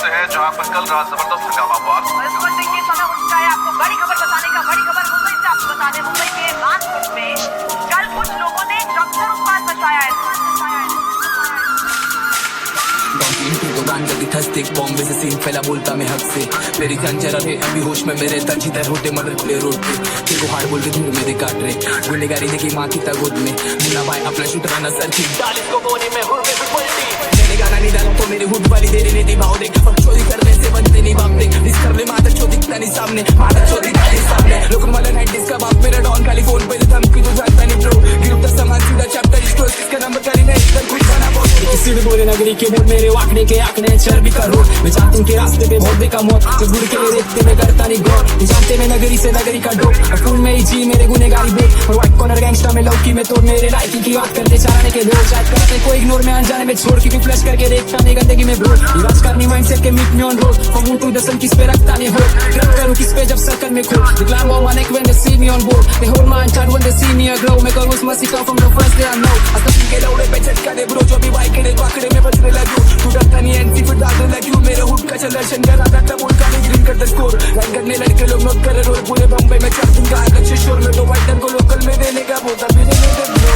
से है जहां पर कल रात जबरदस्त हंगामा हुआ। इस वक्त देखिए समय हो चुका है आपको बड़ी खबर बताने का। बड़ी खबर मुंबई से आपको बता दें, मुंबई के मानकोट में कल कुछ लोगों ने जमकर उत्पात मचाया है। दुकान लगी थस्ते बॉम्बे से सीन फैला बोलता मैं हक से मेरी जान जरा रहे अभी होश में मेरे तंजीदर होते मर्डर खुले रोड पे तेरे को हार्ड बोल के धूल मेरे काट रहे गुनेगारी देखी माँ की तगोद में मुन्ना भाई अपना शूटर नजर थी डाल इसको कोने में हुड में पलटी मैंने गाना नहीं डाला तो मेरे हुड वाली दे रही थी भाव देख अब चोरी करने से बनते नहीं बाप देख इस कर ले माता चो दिखता नहीं सामने माता चो दिखता नहीं सामने लोग वाला नाइट इसका बाप मेरा डॉन खाली फोन पे धमकी तो जानता नहीं ब्रो गिरुप का सामान सीधा चैप्टर स्टोर इसका नंबर करी नहीं इधर कुछ गाना बोल किसी भी बोले नगरी के बोल मेरे वाकड़े के आंकड़े चर्बी का रोड मैं जानती हूँ कि रास्ते पे बहुत देखा मौत जो गुड़ के देखते मैं करता नहीं गौर मैं जानते मैं नगरी से नगरी का डोप खून में ही जी मेरे गुनेगारी बेट और व्हाइट कॉर्नर गैंगस्टर में लौकी में तोड़ मेरे लाइकिंग की बात करते चाहने के लोग शायद करते को इग्नोर में अनजाने में छोड़ क्योंकि फ्लैश करके देखता नहीं गंदगी में ब्रो राजकारनी माइंडसेट के मीट में on road from to the sun किस पे रखता नहीं हो ग्रैब करूं किस पे जब सर्कल में खो glam on my neck when they see me on board they hold my time when they see me a glow make always messy come from the first day I know असली के लौड़े पे झटका दे bro जो भी bike के वाकड़े में बजने लगी तू डरता नहीं एनसी फिर डालने लगी मेरे हुड का चल दर्शन कर रहा था बोल का ग्रीन कर द स्कोर रन करने लड़के लोग नोट कर रोड पूरे बॉम्बे में चार्जिंग का लक्ष्य शोर में तो वाइटन को लोकल में देने का बोलता भी नहीं दे ब्रो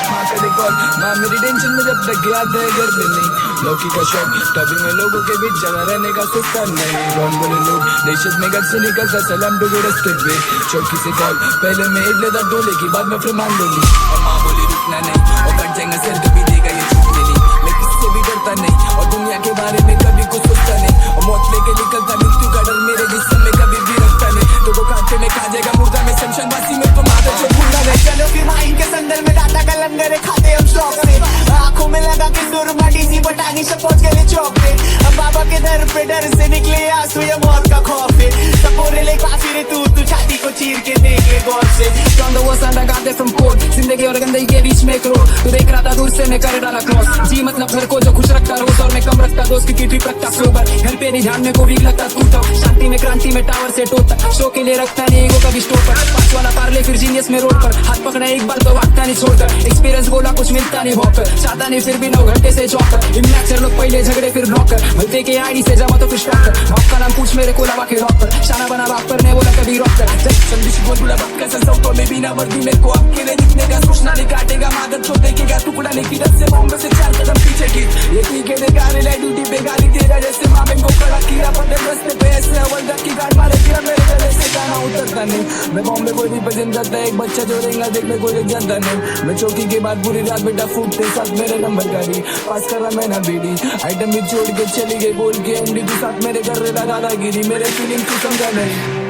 मां का देखो मां मेरी टेंशन में जब तक गया था घर में नहीं लौकी का शौक टबिंग में लोगों के बीच जगह रहने का सिस्टम नहीं रॉन्ग बोले लोग देशत में घर से निकलता सलाम डूबे रस्ते पे चौकी से कॉल पहले मैं एक लेता डोले की बाद में फिर मान लूंगी और माँ बोली रुकना नहीं और कट जाएंगे सर कभी देगा ये छूटने नहीं मैं किससे भी डरता नहीं और दुनिया के बारे में कभी कुछ सोचता नहीं और मौत लेके निकलता मृत्यु का डर मेरे जिस्म में कभी भी रखता नहीं तो कांटे में खा जाएगा मुर्दा में शमशान वासी में तो माता जो भूलना नहीं चलो फिर माँ इनके संदर में डाटा कलम करे खाते हम शौक से आंखों में लगा के सुरमा डीसी बटानी से पहुंच गए चौक पे अब बाबा के दर पे डर से निकले आंसू ये मौत का खौफ है सपोरे ले काफी रे तू छाती को चीर के देख ले गौर से from the worst and I got that from court जिंदगी और गंदगी के बीच में एक रोड तू देख रहा था दूर से मैं कर डाला क्रॉस जी मतलब घर को जो खुश रखता रोज और मैं कम रखता दोस्त की ट्रिप रखता सोबर घर पे नहीं ध्यान में को भी लगता तू तो शांति में क्रांति में टावर से टोता शो के लिए रखता नहीं ego कभी स्टोर पर पांच वाला पार्ले फिर जीनियस में रोड पर हाथ पकड़े एक बार तो भागता नहीं छोड़कर एक्सपीरियंस बोला कुछ मिलता नहीं वॉकर चाहता नहीं फिर भी 9 घंटे से चौकर इमैक्चर लोग पहले झगड़े फिर नौकर भलते के आईडी से जमा तो फिर स्टॉकर बाप का नाम पूछ मेरे को लगा के डॉक्टर शाना बना बाप पर ने बोला कभी रॉकर संदेश बोल बोला बाप का संसाव तो में बिना वर्दी मेरे को अकेले दिखने का सोचना नहीं काटेगा मादर छोड़ देखेगा टुकड़ा नहीं की से बॉम्बे से 4 कदम पीछे की ये ठीक है गाने ले ड्यूटी पे गाली तेरा जैसे माँ को खड़ा किया पते रस्ते पे ऐसे अवल की गाड़ मारे किया मेरे गले से गाना उतरता नहीं मैं बॉम्बे को नहीं पसंद करता एक बच्चा जो रेंगला देखने को एक जानता नहीं मैं चौकी के बाद पूरी रात बेटा फूटते साथ मेरे नंबर गाड़ी पास करा मैं ना बीड़ी आइटम भी छोड़ के चली गई बोल के एमडी के साथ मेरे घर लगा दादागिरी मेरे फीलिंग तू समझा नहीं